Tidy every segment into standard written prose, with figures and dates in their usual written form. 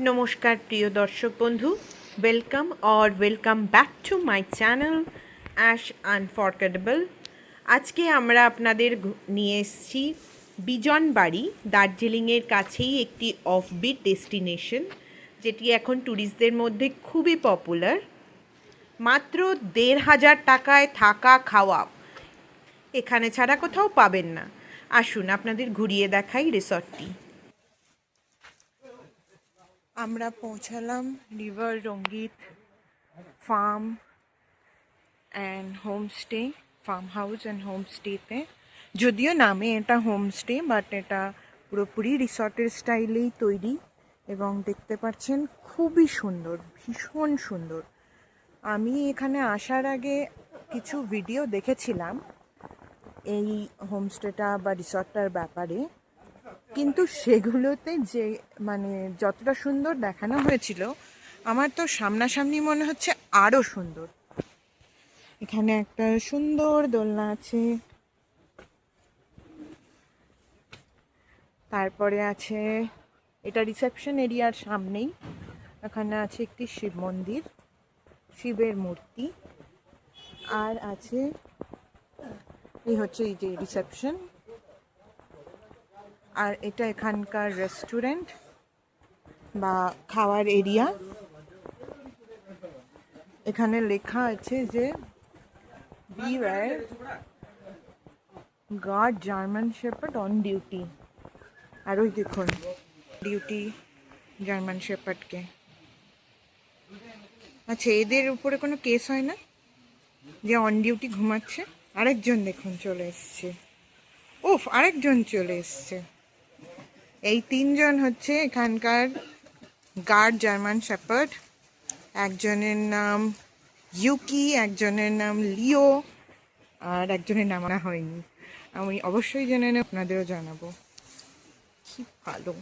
নমস্কার প্রিয় দর্শক বন্ধু, welcome back to my channel ash unforgettable. আজকে আমরা আপনাদের নিয়ে এসেছি বিজনবাড়ি, দার্জিলিংয়ের কাছেই একটি অফবিট ডেস্টিনেশন, যেটি এখন ট্যুরিস্টদের মধ্যে খুবই পপুলার। মাত্র ১,৫০০ টাকায় থাকা খাওয়া এখানে ছাড়া কোথাও পাবেন না। আসুন আপনাদের ঘুরিয়ে দেখাই রিসর্টটি। আমরা পৌঁছালাম river Rangit farm and homestay, farm house and হোমস্টেতে। যদিও নামে এটা হোমস্টে, বাট এটা পুরোপুরি রিসর্টের স্টাইলেই তৈরি এবং দেখতে পাচ্ছেন খুবই সুন্দর, ভীষণ সুন্দর। আমি এখানে আসার আগে কিছু ভিডিও দেখেছিলাম এই হোমস্টেটা বা রিসর্টটার ব্যাপারে, কিন্তু সেগুলোতে যে যতটা সুন্দর দেখানো হয়েছিল, আমার তো সামনাসামনি মনে হচ্ছে আরও সুন্দর। এখানে একটা সুন্দর দোলনা আছে, তারপরে আছে এটা রিসেপশন এরিয়ার সামনেই, এখানে আছে একটি শিব মন্দির, শিবের মূর্তি, আর আছে এই হচ্ছে এই যে রিসেপশন, আর এটা এখানকার রেস্টুরেন্ট বা খাওয়ার এরিয়া। এখানে লেখা আছে যে beware guard German shepherd on duty. আর ওই দেখুন ডিউটি জার্মান শেপার্ডকে। আচ্ছা, এদের উপরে কোনো কেস হয় না যে অন ডিউটি ঘুমাচ্ছে? আরেকজন দেখুন চলে এসছে, ওফ আরেকজন চলে এসছে। এই তিনজন হচ্ছে এখানকার গার্ড জার্মান শেপার্ড। একজনের নাম ইউকি, একজনের নাম লিও, আর একজনের নাম আনা হয়নি। আমি অবশ্যই জেনে নেব, আপনাদেরও জানাবো। কি ভালো।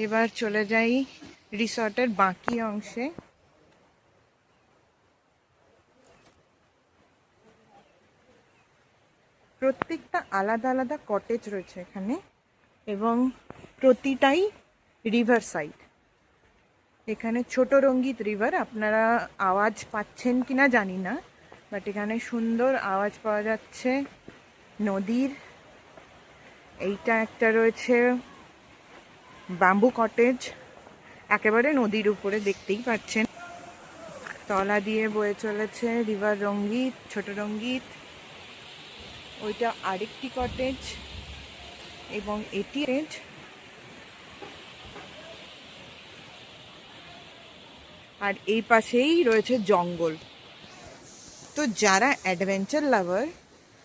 এবার চলে যাই রিসর্টের বাকি অংশে। প্রত্যেকটা আলাদা আলাদা কটেজ রয়েছে এখানে, এবং প্রতিটাই রিভার সাইড। এখানে ছোট রঙ্গিত রিভার, আপনারা আওয়াজ পাচ্ছেন কিনা জানি না, বাট এখানে সুন্দর আওয়াজ পাওয়া যাচ্ছে নদীর। এইটা একটা রয়েছে ব্যাম্বু কটেজ, একেবারে নদীর উপরে, দেখতেই পাচ্ছেন। তলা দিয়ে বয়ে চলেছে রিভার রঙ্গিত, ছোট রঙ্গিত। ওইটা আরেকটি কটেজ, এবং এটি আর এই পাশেই রয়েছে জঙ্গল। তো যারা অ্যাডভেঞ্চার লাভার,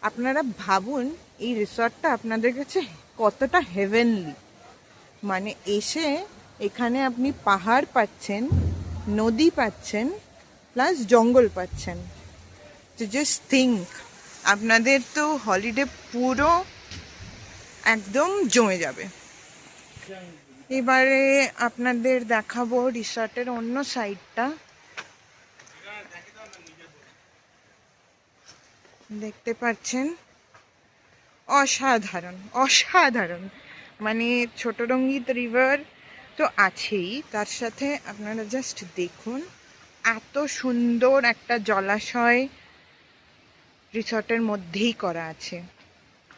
আপনারা ভাবুন এই রিসর্টটা আপনাদের কাছে কতটা হেভেনলি। মানে এসে এখানে আপনি পাহাড় পাচ্ছেন, নদী পাচ্ছেন, প্লাস জঙ্গল পাচ্ছেন। তো জাস্ট থিঙ্ক, আপনাদের তো হলিডে পুরো একদম জমে যাবে। এবারে আপনাদের দেখাবো রিসর্টের অন্য সাইডটা। দেখতে পাচ্ছেন অসাধারণ অসাধারণ, মানে ছোট রঙ্গিত রিভার তো আছেই, তার সাথে আপনারা জাস্ট দেখুন এত সুন্দর একটা জলাশয় রিসর্টের মধ্যেই করা আছে।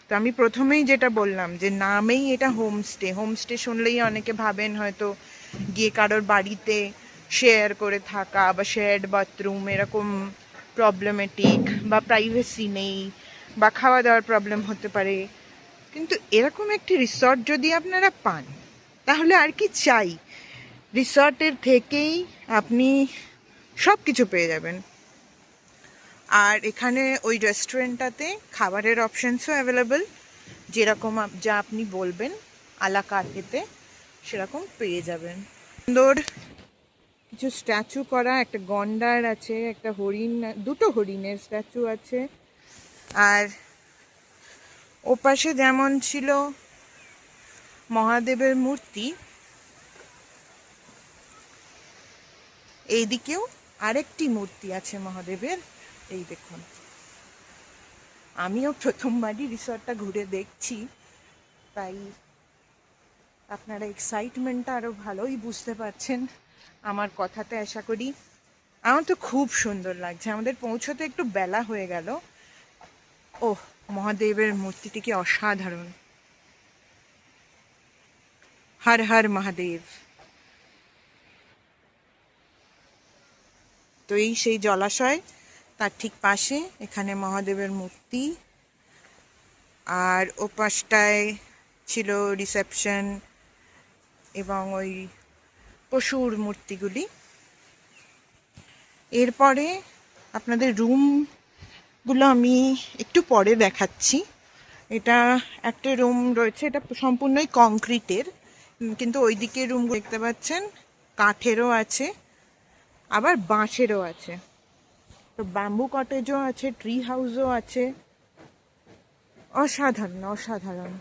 তো আমি প্রথমেই যেটা বললাম যে নামেই এটা হোমস্টে। হোমস্টে শুনলেই অনেকে ভাবেন হয়তো গিয়ে কারোর বাড়িতে শেয়ার করে থাকা বা শেয়ার্ড বাথরুম, এরকম প্রবলেমেটিক বা প্রাইভেসি নেই বা খাওয়া দাওয়ার প্রবলেম হতে পারে। কিন্তু এরকম একটি রিসর্ট যদি আপনারা পান, তাহলে আর কি চাই? রিসর্টের থেকেই আপনি সব কিছু পেয়ে যাবেন। আর এখানে ওই রেস্টুরেন্টটাতে খাবারের অপশানসও অ্যাভেলেবল, যেরকম যা আপনি বলবেন আলা কার্টেতে সেরকম পেয়ে যাবেন। সুন্দর কিছু স্ট্যাচু করা, একটা গন্ডার আছে, একটা হরিণ, দুটো হরিণের স্ট্যাচু আছে। আর ওপাশে যেমন ছিল মহাদেবের মূর্তি, এইদিকেও আরেকটি মূর্তি আছে মহাদেবের। এই দেখুন, আমিও প্রথমবারই রিসর্টটা ঘুরে দেখছি, তাই আপনারা এক্সাইটমেন্টটা আরও ভালোই বুঝতে পারছেন আমার কথাতে আশা করি। আমার তো খুব সুন্দর লাগছে। আমাদের পৌঁছতে একটু বেলা হয়ে গেল। ওহ, মহাদেবের মূর্তিটি কি অসাধারণ! হর হর মহাদেব। তো এই সেই জলাশয়, তার ঠিক পাশে এখানে মহাদেবের মূর্তি, আর ওপাশটায় ছিল রিসেপশন এবং ওই পশুর মূর্তিগুলি। এরপরে আপনাদের রুমগুলো আমি একটু পরে দেখাচ্ছি। এটা একটা রুম রয়েছে, এটা সম্পূর্ণই কংক্রিটের, কিন্তু ওইদিকে রুমগুলো দেখতে পাচ্ছেন কাঠেরও আছে, আবার বাঁশেরও আছে। তো ব্যাম্বু কটেজও আছে, ট্রি হাউসও আছে। অসাধারণ অসাধারণ।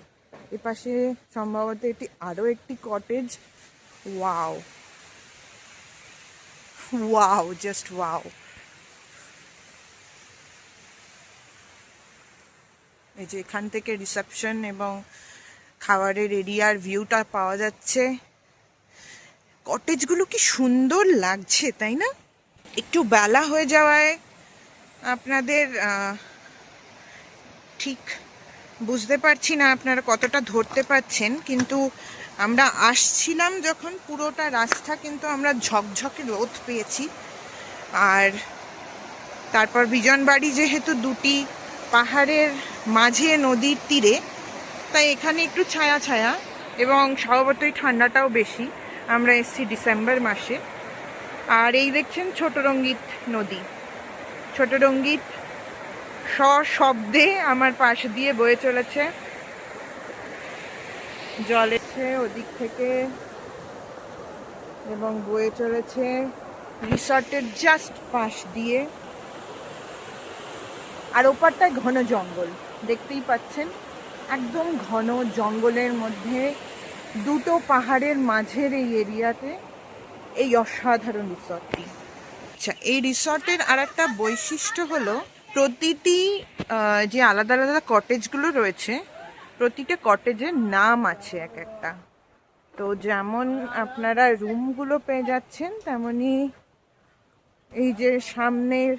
এপাশে সম্ভবত এটি আরও একটি cottage. Wow wow, just wow. এই যে এখান থেকে রিসেপশন এবং খাবারের এরিয়ার ভিউটা পাওয়া যাচ্ছে। কটেজগুলো কি সুন্দর লাগছে, তাই না? একটু বেলা হয়ে যাওয়ায় আপনাদের ঠিক বুঝতে পারছি না আপনারা কতটা ধরতে পারছেন, কিন্তু আমরা আসছিলাম যখন পুরোটা রাস্তা কিন্তু আমরা ঝকঝকে রোদ পেয়েছি। আর তারপর বিজনবাড়ি যেহেতু দুটি পাহাড়ের মাঝে নদীর তীরে, তাই এখানে একটু ছায়া ছায়া এবং স্বভাবতই ঠান্ডাটাও বেশি। আমরা এসছি ডিসেম্বর মাসে। আর এই দেখছেন ছোট রঙ্গিত নদী। ছোট রঙ্গিত সশব্দে আমার পাশ দিয়ে বয়ে চলেছে, জল এসে ওদিক থেকে এবং বয়ে চলেছে রিসর্টের জাস্ট পাশ দিয়ে। আর ওপারটায় ঘন জঙ্গল দেখতেই পাচ্ছেন, একদম ঘন জঙ্গলের মধ্যে দুটো পাহাড়ের মাঝের এই এরিয়াতে এই অসাধারণ রিসর্টটি। আচ্ছা, এই রিসর্টের আর একটা বৈশিষ্ট্য হলো প্রতিটি যে আলাদা আলাদা কটেজগুলো রয়েছে, প্রতিটা কটেজের নাম আছে এক একটা। তো যেমন আপনারা রুমগুলো পেয়ে যাচ্ছেন, তেমনি এই যে সামনের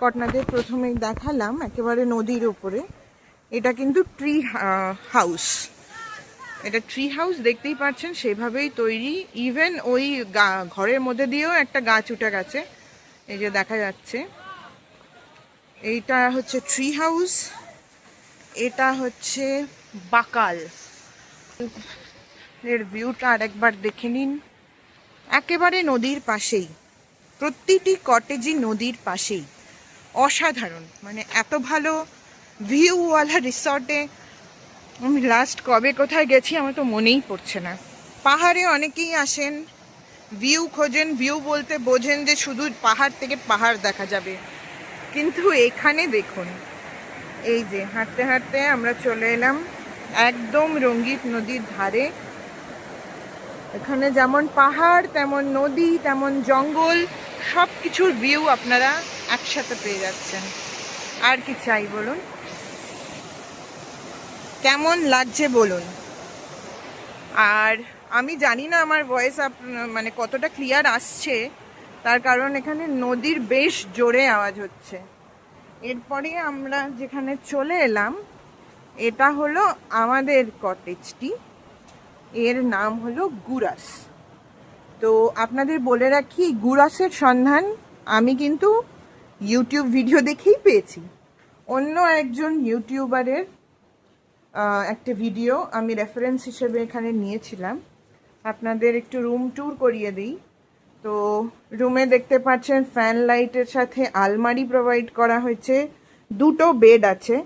কটনাদের প্রথমেই দেখালাম একেবারে নদীর উপরে, এটা কিন্তু ট্রি হাউস। এটা ট্রি হাউস দেখতেই পাচ্ছেন, সেভাবেই তৈরি। ইভেন ওই ঘরের মধ্যে দিয়েও একটা গাছ উঠে গেছে, এই যে দেখা যাচ্ছে। এইটা হচ্ছে ট্রি হাউস, এটা হচ্ছে বাকাল। এর ভিউটা আরেকবার দেখে নিন, একেবারে নদীর পাশেই, প্রতিটি কটেজই নদীর পাশেই। অসাধারণ, মানে এত ভালো ভিউওয়ালা রিসর্টে আমি লাস্ট কবে কোথায় গেছি আমার তো মনেই পড়ছে না। পাহাড়ে অনেকেই আসেন, ভিউ খোঁজেন, ভিউ বলতে বোঝেন যে শুধু পাহাড় থেকে পাহাড় দেখা যাবে, কিন্তু এখানে দেখুন, এই যে হাঁটতে হাঁটতে আমরা চলে এলাম একদম রঙ্গিত নদীর ধারে। এখানে যেমন পাহাড়, তেমন নদী, তেমন জঙ্গল, সব কিছুর ভিউ আপনারা একসাথে পেয়ে যাচ্ছেন। আর কি চাই বলুন? কেমন লাগছে বলুন? আর আমি জানি না আমার ভয়েস মানে কতটা ক্লিয়ার আসছে, তার কারণ এখানে নদীর বেশ জোরে আওয়াজ হচ্ছে। এরপরে আমরা যেখানে চলে এলাম, এটা হলো আমাদের কটেজটি, এর নাম হলো গুরাস। তো আপনাদের বলে রাখি, গুরাসের সন্ধান আমি কিন্তু ইউটিউব ভিডিও দেখেই পেয়েছি। অন্য একজন ইউটিউবারের একটা ভিডিও আমি রেফারেন্স হিসেবে এখানে নিয়েছিলাম। আপনাদের একটু রুম ট্যুর করিয়ে দিই। তো রুমে দেখতে পাচ্ছেন ফ্যান লাইটের সাথে আলমারি প্রোভাইড করা হয়েছে, দুটো বেড আছে,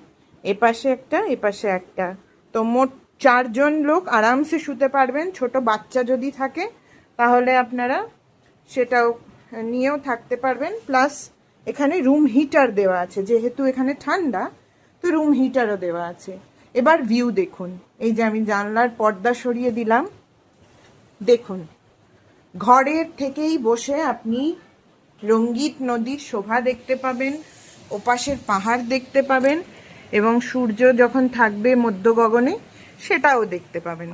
এপাশে একটা এপাশে একটা। তো মোট 4 জন লোক আরামসে শুতে পারবেন। ছোট বাচ্চা যদি থাকে তাহলে আপনারা সেটাও নিয়েও থাকতে পারবেন। প্লাস এখানে রুম হিটার দেওয়া আছে, যেহেতু এখানে ঠান্ডা, তো রুম হিটারও দেওয়া আছে। এবার ভিউ দেখুন, এই যে আমি জানলার পর্দা সরিয়ে দিলাম, দেখুন ঘরের থেকেই বসে আপনি রঙ্গিত নদীর শোভা দেখতে পাবেন, ওপাশের পাহাড় দেখতে পাবেন, এবং সূর্য যখন থাকবে মধ্য গগনে সেটাও দেখতে পাবেন।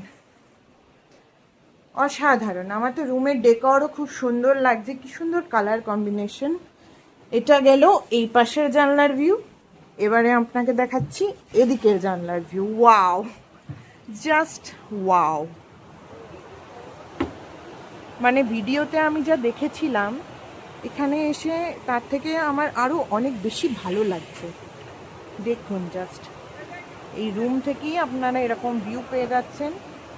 অসাধারণ। আমার তো রুমের ডেকরও খুব সুন্দর লাগছে, কি সুন্দর কালার কম্বিনেশন। এটা গেল এই পাশের জানলার ভিউ। এবারে আপনাকে দেখাচ্ছি এদিকের জানলার ভিউ। Wow, just wow. মানে ভিডিওতে আমি যা দেখেছিলাম, এখানে এসে তার থেকে আমার আরও অনেক বেশি ভালো লাগছে। দেখুন জাস্ট, এই রুম থেকেই আপনারা এরকম ভিউ পেয়ে যাচ্ছেন।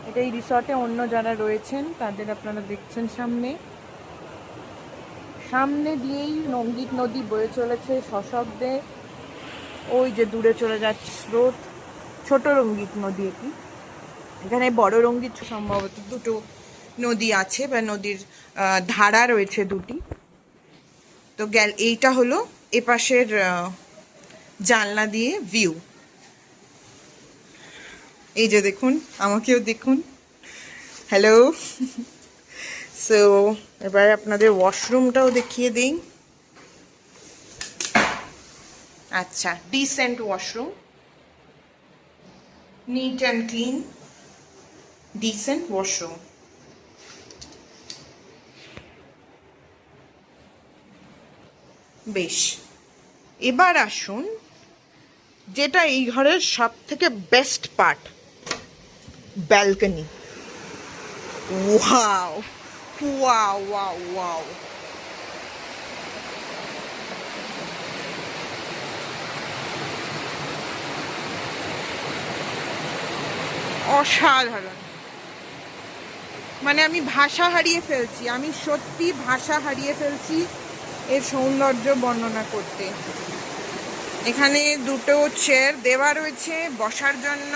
এটা এই রিসর্টে অন্য যারা রয়েছেন তাদের আপনারা দেখছেন সামনে। সামনে দিয়েই রঙ্গিত নদী বয়ে চলেছে সশব্দে। ওই যে দূরে চলে যাচ্ছে স্রোত, ছোট রঙ্গিত নদী এটি। এখানে বড় রঙ্গিত সম্ভবত দুটো নদী আছে, বা নদীর ধারা রয়েছে দুটি। তো এইটা হলো এপাশের জানলা দিয়ে ভিউ। এই যে দেখুন, আমাকেও দেখুন। হ্যালো। সো এবার আপনাদের ওয়াশরুমটাও দেখিয়ে দিই। আচ্ছা, decent washroom, neat and clean, decent washroom. বেশ, এবার আসুন যেটা এই ঘরের সব থেকে best part, balcony. Wow wow wow wow. অসাধারণ। মানে আমি ভাষা হারিয়ে ফেলছি, আমি সত্যি ভাষা হারিয়ে ফেলছি এর সৌন্দর্য বর্ণনা করতে। এখানে দুটো চেয়ার দেওয়া রয়েছে বসার জন্য।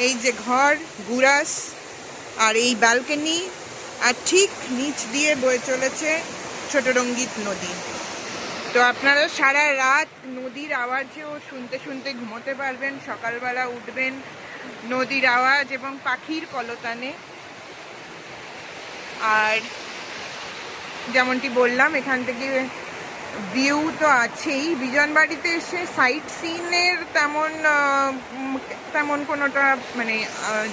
এই যে ঘর, গুরাস, আর এই ব্যালকনি, আর ঠিক নিচ দিয়ে বয়ে চলেছে ছোট রঙ্গিত নদী। তো আপনারা সারা রাত নদীর আওয়াজেও শুনতে শুনতে ঘুমোতে পারবেন। সকালবেলা উঠবেন নদীর আওয়াজ এবং পাখির কলতানে। আর যেমনটি বললাম, এখান থেকে ভিউ তো আছেই। বিজনবাড়িতে এসে সাইট সিনের তেমন কোনোটা মানে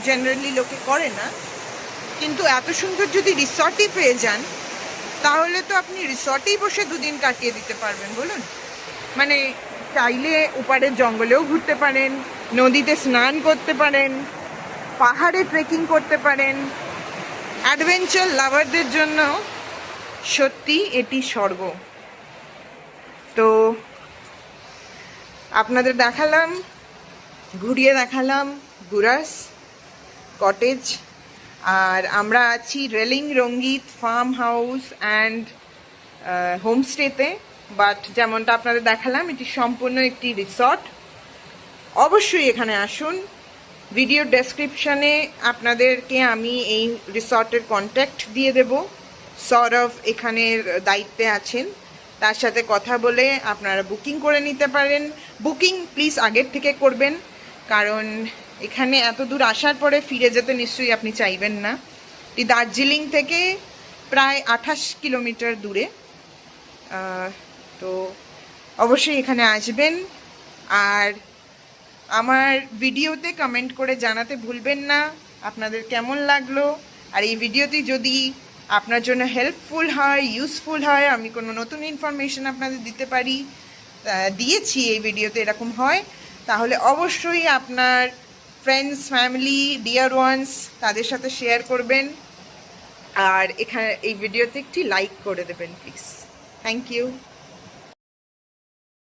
জেনারেলি লোকে করে না, কিন্তু এত সুন্দর যদি রিসর্টই পেয়ে যান, তাহলে তো আপনি রিসর্টেই বসে দুদিন কাটিয়ে দিতে পারবেন। বলুন, মানে চাইলে ওপারের জঙ্গলেও ঘুরতে পারেন, নদীতে স্নান করতে পারেন, পাহাড়ে ট্রেকিং করতে পারেন। অ্যাডভেঞ্চার লাভারদের জন্য সত্যি এটি স্বর্গ। তো আপনাদের দেখালাম, ঘুরিয়ে দেখালাম গুরাস কটেজ। আর আমরা আছি রেলিং রঙ্গিত ফার্ম হাউস অ্যান্ড হোমস্টেতে। বাট যেমনটা আপনাদের দেখালাম, এটি সম্পূর্ণ একটি রিসর্ট। অবশ্যই এখানে আসুন। ভিডিও ডেসক্রিপশানে আপনাদেরকে আমি এই রিসর্টের কন্ট্যাক্ট দিয়ে দেব। সৌরভ এখানের দায়িত্বে আছেন, তার সাথে কথা বলে আপনারা বুকিং করে নিতে পারেন। বুকিং প্লিজ আগের থেকে করবেন, কারণ এখানে এত দূর আসার পরে ফিরে যেতে নিশ্চয়ই আপনি চাইবেন না। এই দার্জিলিং থেকে প্রায় 28 কিলোমিটার দূরে। তো অবশ্যই এখানে আসবেন। আর আমার ভিডিওতে কমেন্ট করে জানাতে ভুলবেন না আপনাদের কেমন লাগলো। আর এই ভিডিওটি যদি আপনার জন্য হেল্পফুল হয়, ইউজফুল হয়, আমি কোনো নতুন ইনফরমেশন আপনাদের দিতে পারি, দিয়েছি এই ভিডিওতে এরকম হয়, তাহলে অবশ্যই আপনার ফ্রেন্ডস, ফ্যামিলি, ডিয়ার ওয়ান্স তাদের সাথে শেয়ার করবেন। আর এখানে এই ভিডিওতে একটি লাইক করে দেবেন প্লিজ। Thank you.